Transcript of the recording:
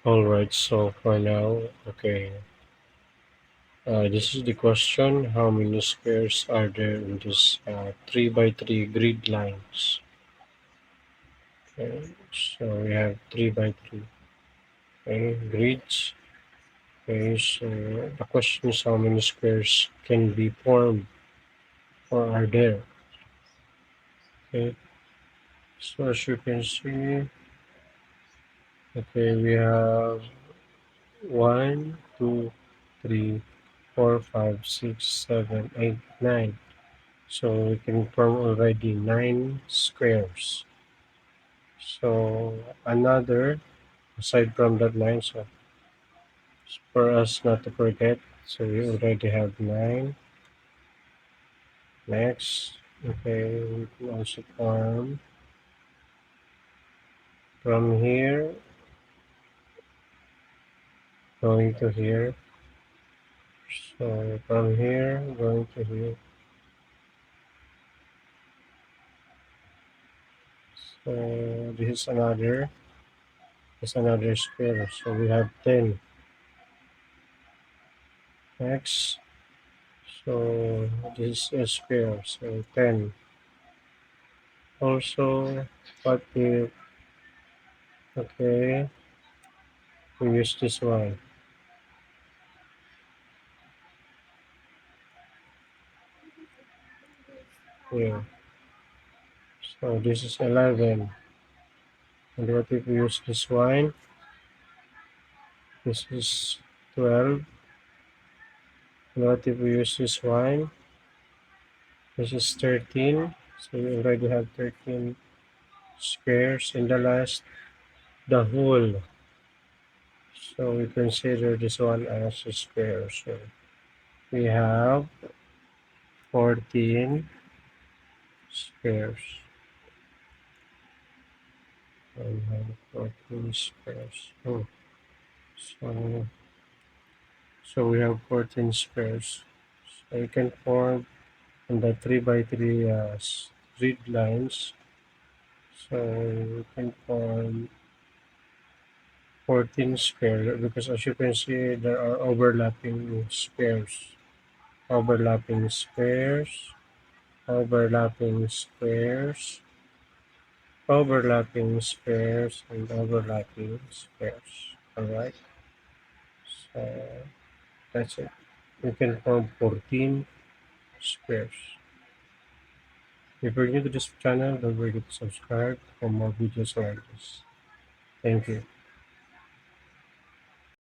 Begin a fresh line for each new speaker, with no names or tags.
All right, so for now, okay, this is the question. How many squares are there in this 3 by 3 grid lines? Okay, so we have 3 by 3 okay, grids. Okay, so the question is how many squares can be formed or are there? Okay, so as you can see, okay, we have one, 2, 3, 4, 5, 6, 7, 8, 9. So we can form already 9 squares. So another, aside from that 9, so for us not to forget, so we already have 9. Next, okay, we can also form from here going to here. So from here going to here. So this is another square. So we have 10. Next, so this is a square. So 10. Also, what if, okay, we use this one here. So this is 11. And what if we use this one? This is 12. And what if we use this one? This is 13. So we already have 13 squares. And the last, the whole. So we consider this one as a square. So we have 14 squares. We have 14 squares. Oh, so So we have 14 squares. So you can form on the 3 by 3 grid lines. So you can form 14 square because as you can see there are overlapping squares. Overlapping squares, overlapping squares, overlapping squares, and overlapping squares. Alright, so that's it. You can form 14 squares. If you're new to this channel, don't forget to subscribe for more videos like this. Thank you.